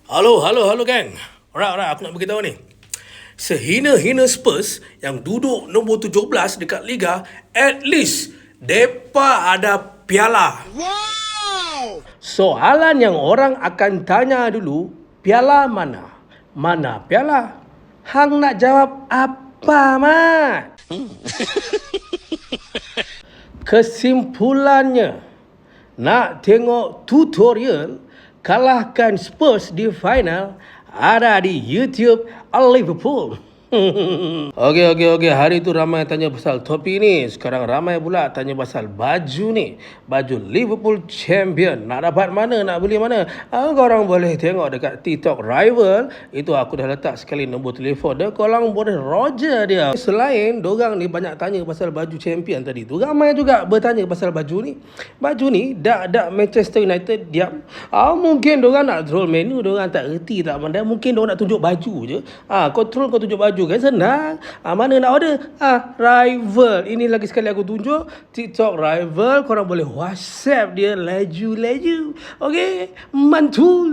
Halo gang. Alright, aku nak beritahu ni. Sehina-hina Spurs yang duduk nombor 17 dekat Liga, at least depa ada piala. Wow! Soalan yang orang akan tanya dulu, piala mana? Mana piala? Hang nak jawab apa, Mat? Kesimpulannya, nak tengok tutorial kalahkan Spurs di final ada di YouTube Liverpool. Okey. Hari tu ramai tanya pasal topi ni. Sekarang ramai pula tanya pasal baju ni. Baju Liverpool Champion. Nak dapat mana? Nak beli mana? Korang boleh tengok dekat TikTok Rival. Itu aku dah letak sekali nombor telefon dia. Korang boleh roger dia. Selain dorang ni banyak tanya pasal baju Champion tadi tu, ramai juga bertanya pasal baju ni. Baju ni dak Manchester United diam. Mungkin dorang nak troll menu, dorang tak reti, tak pandai. Mungkin dorang nak tunjuk baju je. Kau tunjuk baju kan senang. Mana nak order? Rival. Ini lagi sekali aku tunjuk TikTok Rival. Korang boleh WhatsApp dia laju. Okey, mantul.